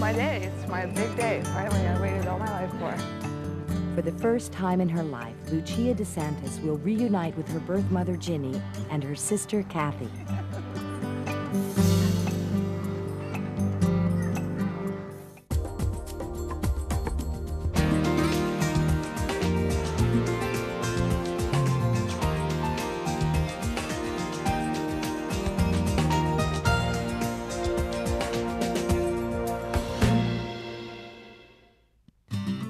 my day. It's my big day. Finally, I waited all my life for. For the first time in her life, Lucia DeSantis will reunite with her birth mother, Ginny, and her sister, Kathie.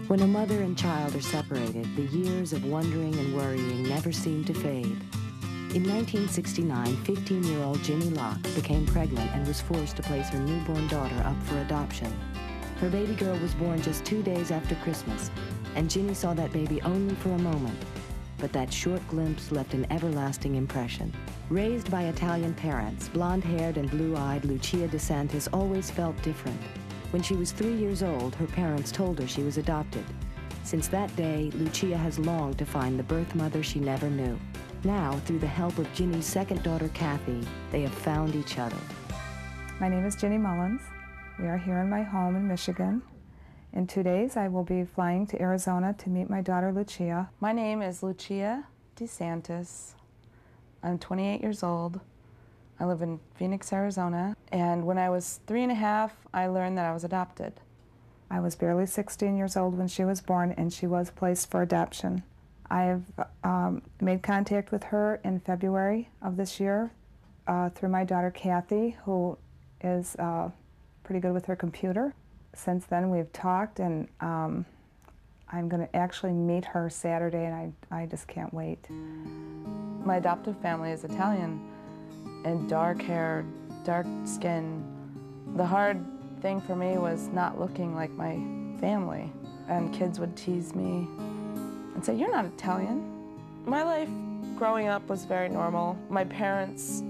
When a mother and child are separated, the years of wondering and worrying never seem to fade. In 1969, 15-year-old Ginny Locke became pregnant and was forced to place her newborn daughter up for adoption. Her baby girl was born just 2 days after Christmas, and Ginny saw that baby only for a moment. But that short glimpse left an everlasting impression. Raised by Italian parents, blonde-haired and blue-eyed Lucia DeSantis always felt different. When she was 3 years old, her parents told her she was adopted. Since that day, Lucia has longed to find the birth mother she never knew. Now, through the help of Ginny's second daughter, Kathie, they have found each other. My name is Ginny Mullins. We are here in my home in Michigan. In 2 days, I will be flying to Arizona to meet my daughter, Lucia. My name is Lucia DeSantis. I'm 28 years old. I live in Phoenix, Arizona, and when I was 3.5, I learned that I was adopted. I was barely 16 years old when she was born, and she was placed for adoption. I have made contact with her in February of this year through my daughter, Kathie, who is pretty good with her computer. Since then, we've talked, and I'm going to actually meet her Saturday, and I just can't wait. My adoptive family is Italian, and dark hair, dark skin. The hard thing for me was not looking like my family. And kids would tease me and say, "You're not Italian." My life growing up was very normal. My parents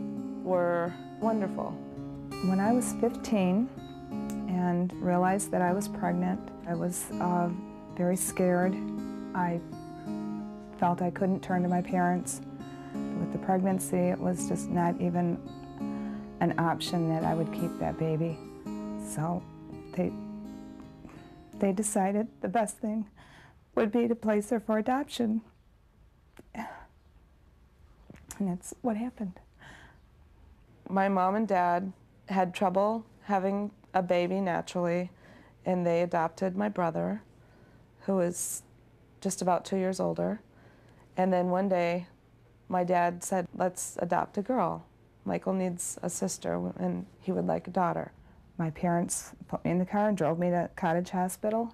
were wonderful. When I was 15 and realized that I was pregnant, I was very scared. I felt I couldn't turn to my parents. With the pregnancy, it was just not even an option that I would keep that baby. So they decided the best thing would be to place her for adoption. And that's what happened. My mom and dad had trouble having a baby naturally, and they adopted my brother, who is just about 2 years older. And then one day, my dad said, "Let's adopt a girl. Michael needs a sister, and he would like a daughter." My parents put me in the car and drove me to Cottage Hospital.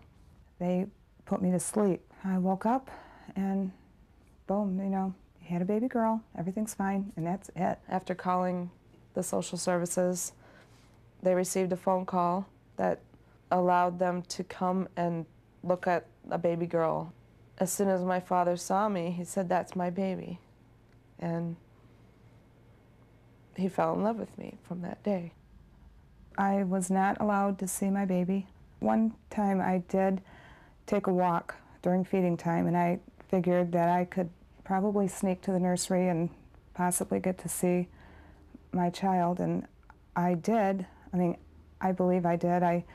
They put me to sleep. I woke up, and boom, you know, you had a baby girl, everything's fine, and that's it. After calling the social services, they received a phone call that allowed them to come and look at a baby girl. As soon as my father saw me, he said, "That's my baby." And he fell in love with me from that day. I was not allowed to see my baby. One time I did take a walk during feeding time, and I figured that I could probably sneak to the nursery and possibly get to see my child, and I did. I mean, I believe I did. I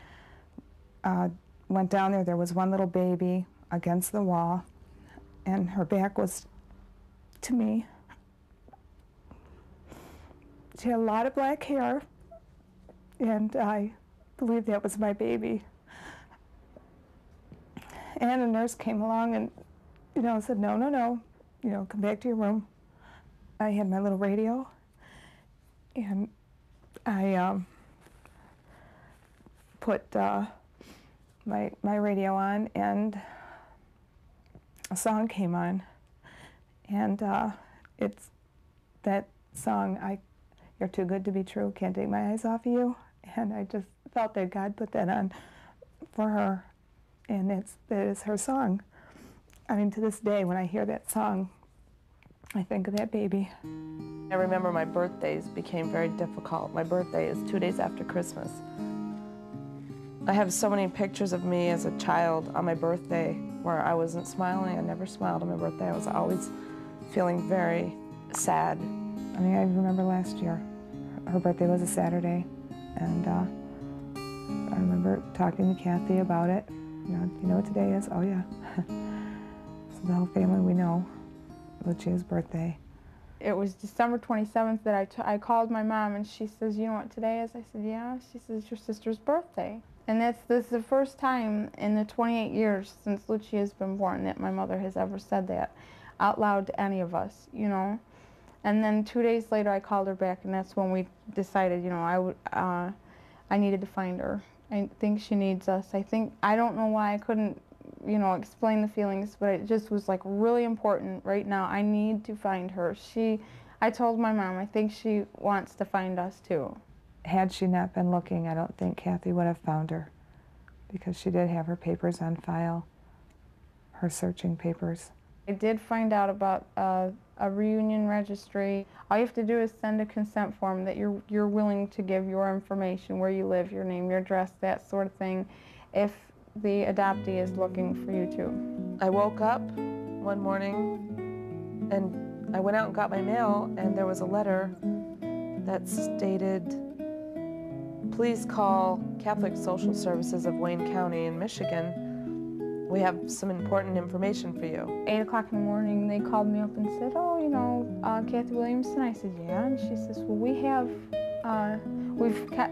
went down there. There was one little baby against the wall, and her back was to me. She had a lot of black hair, and I believe that was my baby. And a nurse came along and, you know, said, "No, no, no, you know, come back to your room." I had my little radio, and I put my radio on, and a song came on, and it's that song, "You're Too Good to Be True, Can't Take My Eyes Off of You," and I just felt that God put that on for her, and that is her song. I mean, to this day, when I hear that song, I think of that baby. I remember my birthdays became very difficult. My birthday is 2 days after Christmas. I have so many pictures of me as a child on my birthday where I wasn't smiling. I never smiled on my birthday. I was always feeling very sad. I mean, I remember last year, her birthday was a Saturday, and I remember remember talking to Kathie about it. You know what today is? Oh yeah. So the whole family, we know Lucia's birthday. It was December 27th that I called my mom, and she says, you know what today is? I said, yeah. She says, it's your sister's birthday. And this is the first time in the 28 years since Lucia's been born that my mother has ever said that out loud to any of us, you know. And then 2 days later, I called her back, and that's when we decided, you know, I needed to find her. I think she needs us. I don't know why I couldn't, you know, explain the feelings, but it just was like really important right now. I need to find her. I told my mom, I think she wants to find us too. Had she not been looking, I don't think Kathie would have found her, because she did have her papers on file, her searching papers. I did find out about a reunion registry. All you have to do is send a consent form that you're willing to give your information, where you live, your name, your address, that sort of thing, if the adoptee is looking for you too. I woke up one morning and I went out and got my mail, and there was a letter that stated, please call Catholic Social Services of Wayne County in Michigan. We have some important information for you. 8 o'clock in the morning, they called me up and said, oh, you know, Kathie Williamson. I said, yeah. And she says, well,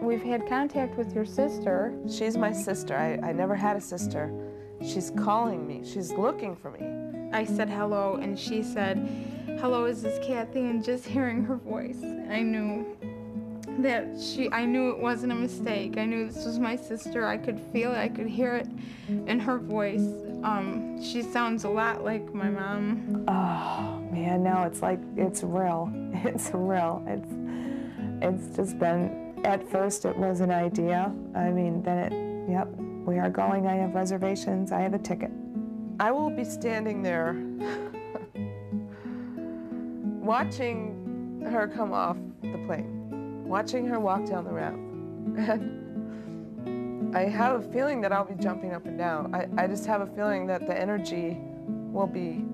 we've had contact with your sister. She's my sister. I never had a sister. She's calling me. She's looking for me. I said hello, and she said, hello, is this Kathie? And just hearing her voice, I knew that I knew it wasn't a mistake. I knew this was my sister. I could feel it. I could hear it in her voice. She sounds a lot like my mom. Oh, man, no, it's like, it's real. It's real. It's just been, at first it was an idea. I mean, then yep, we are going. I have reservations. I have a ticket. I will be standing there watching her come off the plane, watching her walk down the ramp. And I have a feeling that I'll be jumping up and down. I just have a feeling that the energy will be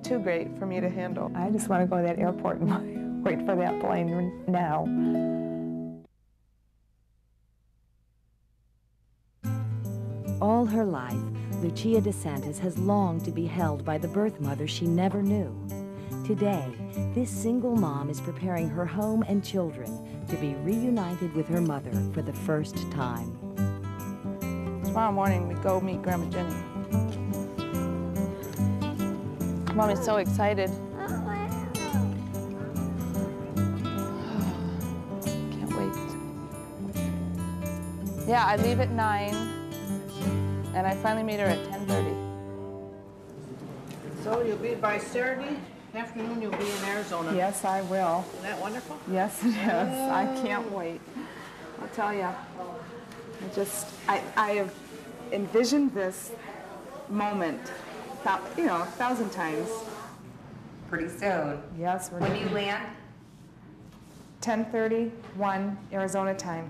too great for me to handle. I just want to go to that airport and wait for that plane now. All her life, Lucia DeSantis has longed to be held by the birth mother she never knew. Today, this single mom is preparing her home and children to be reunited with her mother for the first time. Tomorrow morning, we go meet Grandma Ginny. Mom is so excited. Can't wait. Yeah, I leave at 9, and I finally meet her at 10:30. So you'll be by Saturday afternoon, you'll be in Arizona. Yes, I will. Isn't that wonderful? Yes, it is. I can't wait. I'll tell you. I have envisioned this moment, you know, 1,000 times. Pretty soon. Yes, we're When do you land? 10:31 Arizona time.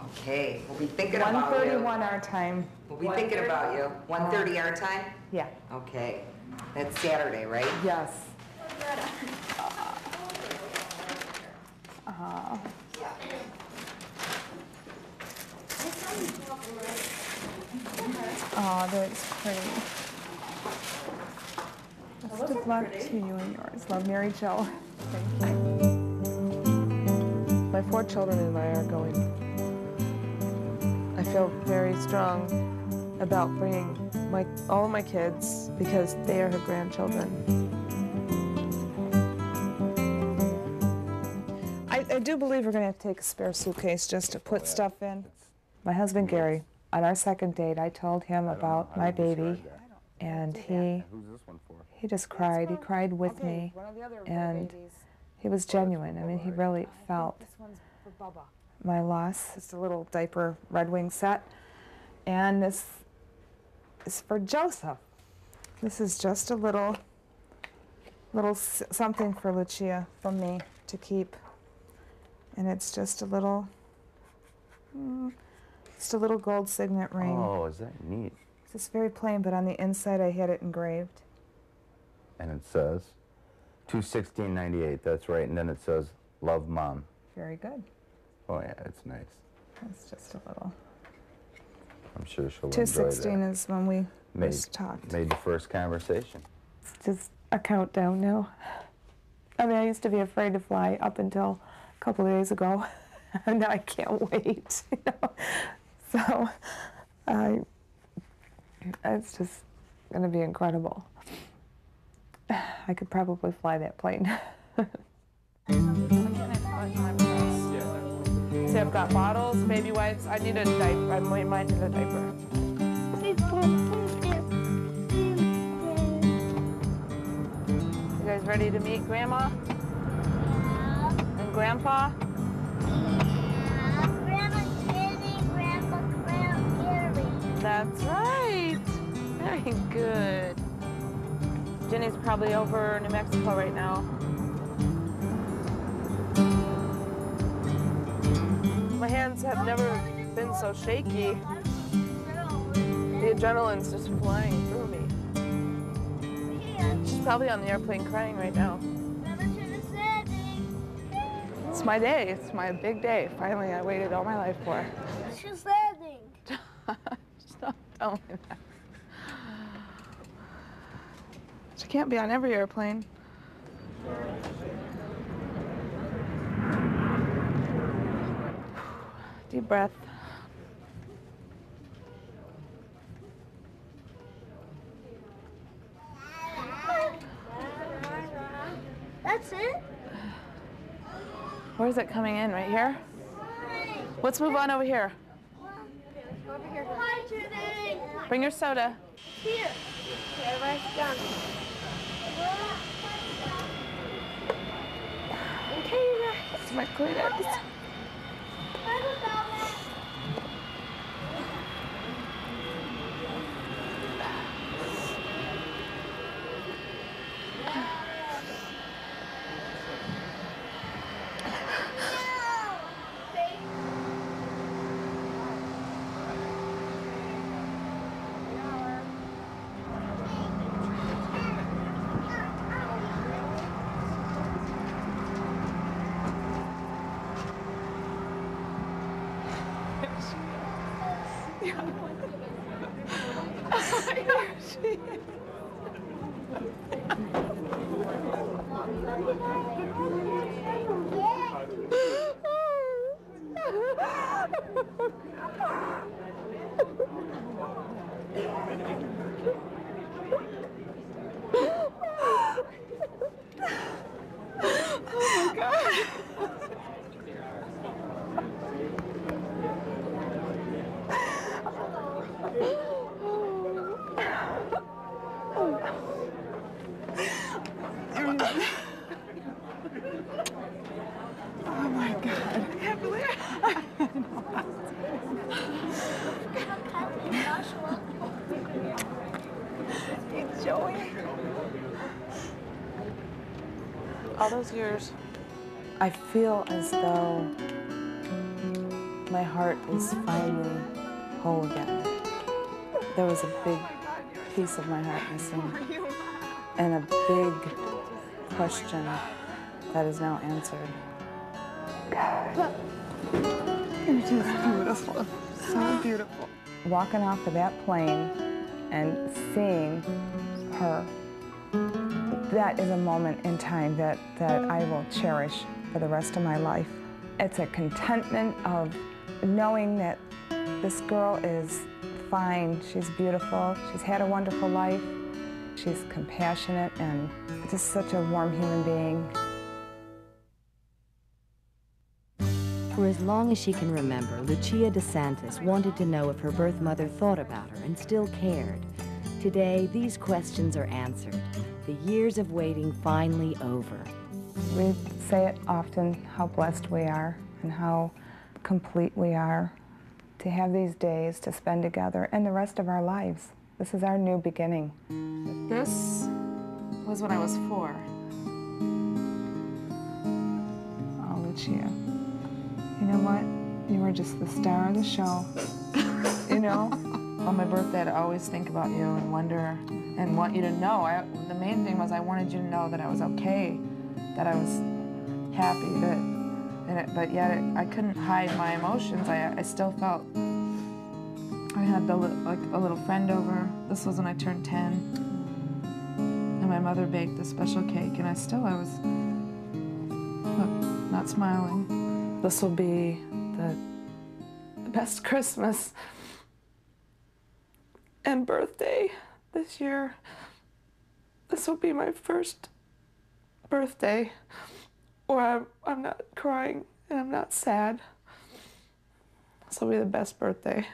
Okay, we'll be thinking about you. 1:31 our time. We'll be thinking about you. 1:30 our time? Yeah. Okay. That's Saturday, right? Yes. Oh, that's pretty. Best of luck to you and yours. Love, Mary Jo. Thank you. My 4 children and I are going. I feel very strong about bringing all of my kids because they are her grandchildren. I do believe we're going to have to take a spare suitcase just to put stuff in. My husband, Gary, on our second date, I told him about my baby, and he just cried. He cried with me, and he was genuine. I mean, he really felt my loss. It's a little diaper Red Wing set, and this is for Joseph. This is just a little something for Lucia from me to keep. And it's just a little gold signet ring. Oh, is that neat? It's just very plain, but on the inside I had it engraved. And it says 2/16/98, that's right. And then it says, love, Mom. Very good. Oh, yeah, it's nice. It's just a little. I'm sure she'll enjoy that. 216 is when we first talked. Made the first conversation. It's just a countdown now. I mean, I used to be afraid to fly up until a couple of days ago, and now I can't wait. You know? So, it's just going to be incredible. I could probably fly that plane. See, I've got bottles, baby wipes. I need a diaper. I might need a diaper. You guys ready to meet Grandma? And Grandpa? Grandma Ginny, Grandpa Gary. That's right. Very good. Ginny's probably over New Mexico right now. My hands have never been so shaky. The adrenaline's just flying through me. She's probably on the airplane crying right now. It's my day. It's my big day. Finally, I waited all my life for. She's landing. Stop telling me that. She can't be on every airplane. Deep breath. That's it? Where's it coming in? Right here? Let's move on over here. Over here. Hi, Judy. Bring your soda. Here. Okay, right down. Okay, It's my Kleenex. All those years, I feel as though my heart is finally whole again. There was a big piece of my heart missing, and a big question that is now answered. You're just beautiful, so beautiful. Walking off of that plane and seeing her, that is a moment in time that I will cherish for the rest of my life. It's a contentment of knowing that this girl is fine, she's beautiful, she's had a wonderful life, she's compassionate and just such a warm human being. For as long as she can remember, Lucia DeSantis wanted to know if her birth mother thought about her and still cared. Today, these questions are answered. The years of waiting finally over. We say it often, how blessed we are and how complete we are to have these days to spend together and the rest of our lives. This is our new beginning. This was when I was 4. Oh, Lucia, you know what? You were just the star of the show, you know? On my birthday, I'd always think about you and wonder and want you to know. The main thing was I wanted you to know that I was okay, that I was happy, but yet I couldn't hide my emotions. I still felt I had like a little friend over. This was when I turned 10. And my mother baked a special cake, and I was, look, not smiling. This will be the best Christmas and birthday this year. This will be my first birthday where I'm not crying and I'm not sad. This will be the best birthday.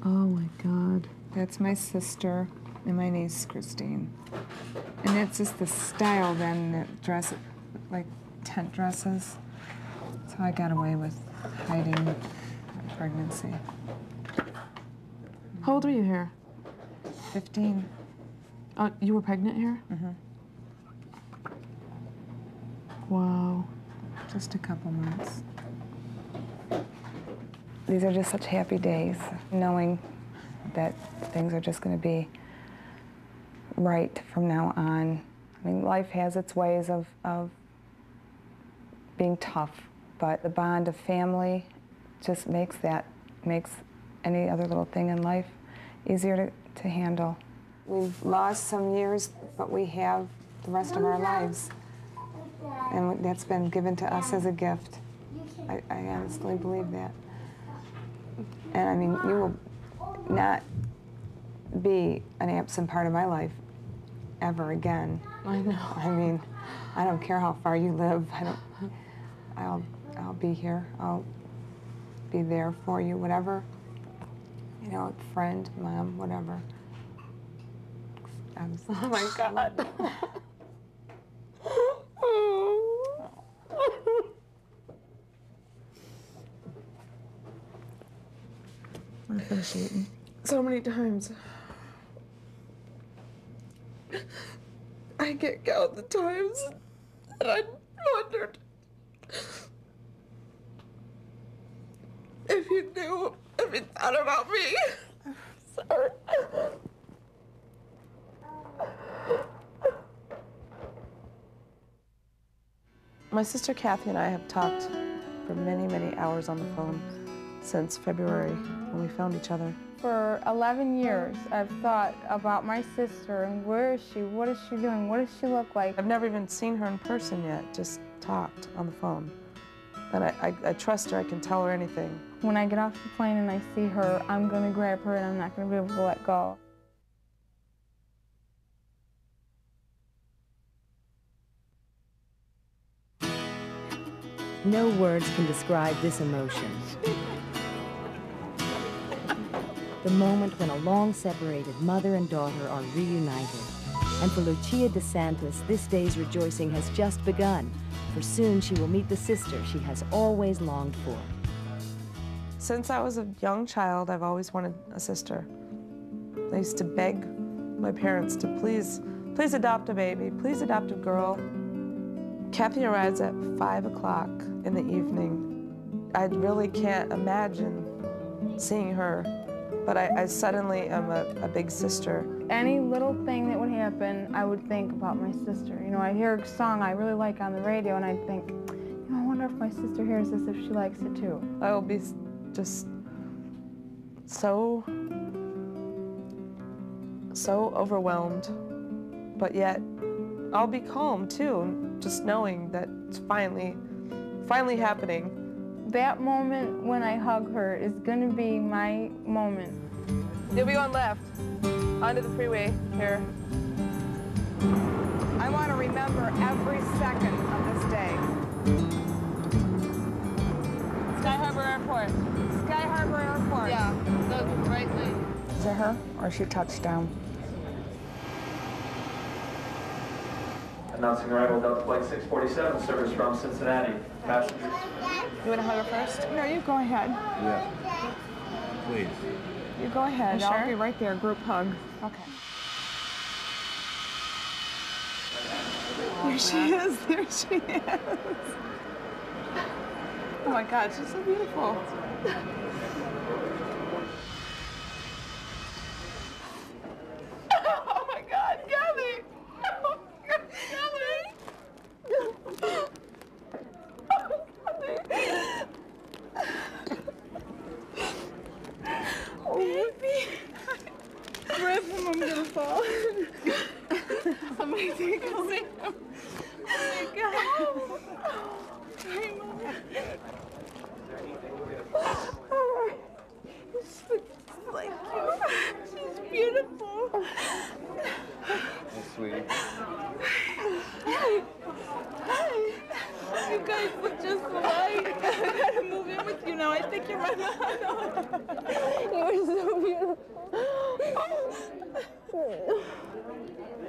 Oh my God. That's my sister and my niece, Christine. And it's just the style then, that dress, like tent dresses. So I got away with hiding pregnancy. How old were you here? 15. Oh, you were pregnant here? Mm-hmm. Wow. Just a couple months. These are just such happy days, knowing that things are just going to be right from now on. I mean, life has its ways of being tough, but the bond of family just makes any other little thing in life easier to handle. We've lost some years, but we have the rest of our lives. And that's been given to us as a gift. I honestly believe that. And I mean, you will not be an absent part of my life ever again. I know. I mean, I don't care how far you live. I'll be here. I'll be there for you, whatever. You know, friend, mom, whatever. Oh my God. I'm finished eating. So many times I can't count the times that I wondered if you knew, if you thought about me. Sorry. My sister Kathie and I have talked for many, many hours on the phone since February when we found each other. For 11 years, I've thought about my sister and where is she, what is she doing, what does she look like? I've never even seen her in person yet, just talked on the phone. And I trust her, I can tell her anything. When I get off the plane and I see her, I'm going to grab her and I'm not going to be able to let go. No words can describe this emotion. The moment when a long-separated mother and daughter are reunited. And for Lucia DeSantis, this day's rejoicing has just begun, for soon she will meet the sister she has always longed for. Since I was a young child, I've always wanted a sister. I used to beg my parents to please adopt a baby, please adopt a girl. Kathie arrives at 5 o'clock in the evening. I really can't imagine seeing her, but I suddenly am a big sister. Any little thing that would happen, I would think about my sister. You know, I hear a song I really like on the radio and I'd think, you know, I wonder if my sister hears this, if she likes it too. I will be just so overwhelmed, but yet I'll be calm too, just knowing that it's finally happening. That moment when I hug her is gonna be my moment. You'll be on left, onto the freeway here. I want to remember every second of this day. Sky Harbor Airport. Sky Harbor Airport. Yeah, the right lane. Is that her, or is she touchdown? Announcing arrival of Delta Flight 647, service from Cincinnati. Passengers. You want to hug her first? No, you go ahead. Yeah. Please. You go ahead. You I'll sure? be right there, group hug. Okay. There she is. There she is. Oh my God, she's so beautiful. Oh my God, Kathie! Oh my God, Kathie! You were so beautiful.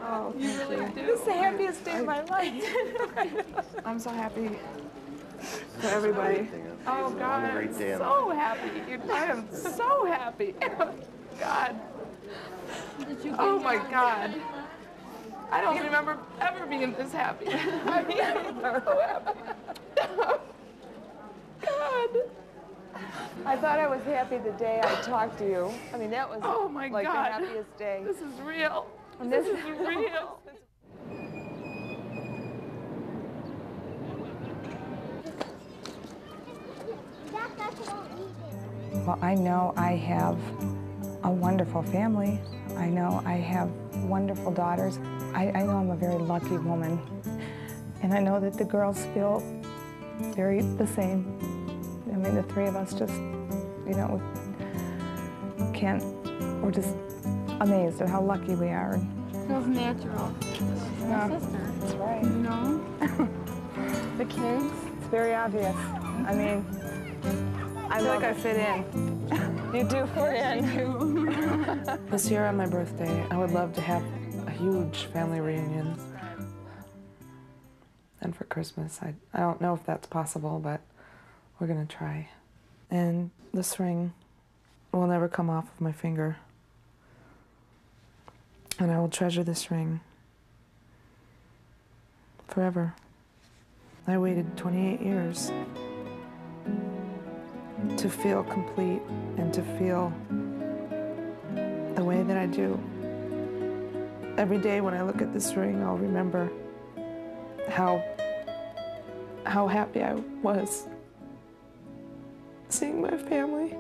Oh, thank you. This is the happiest day of my life. I'm so happy for everybody. Oh, God, I'm so happy. I am so happy. God. Oh, my God. I don't remember ever being this happy. I'm so happy. God. I thought I was happy the day I talked to you. I mean, that was Oh, my like God. the happiest day. This is real. And This is real. Well, I know I have a wonderful family. I know I have wonderful daughters. I know I'm a very lucky woman. And I know that the girls feel very the same. I mean, the three of us just, you know, we're just amazed at how lucky we are. Feels natural. Yeah. My sister. That's right. You know? The kids. It's very obvious. I mean, I feel like I it. fit in. You do fit in. This year on my birthday, I would love to have a huge family reunion. And for Christmas, I don't know if that's possible, but we're gonna try. And this ring will never come off of my finger. And I will treasure this ring forever. I waited 28 years to feel complete and to feel the way that I do. Every day when I look at this ring, I'll remember how happy I was seeing my family.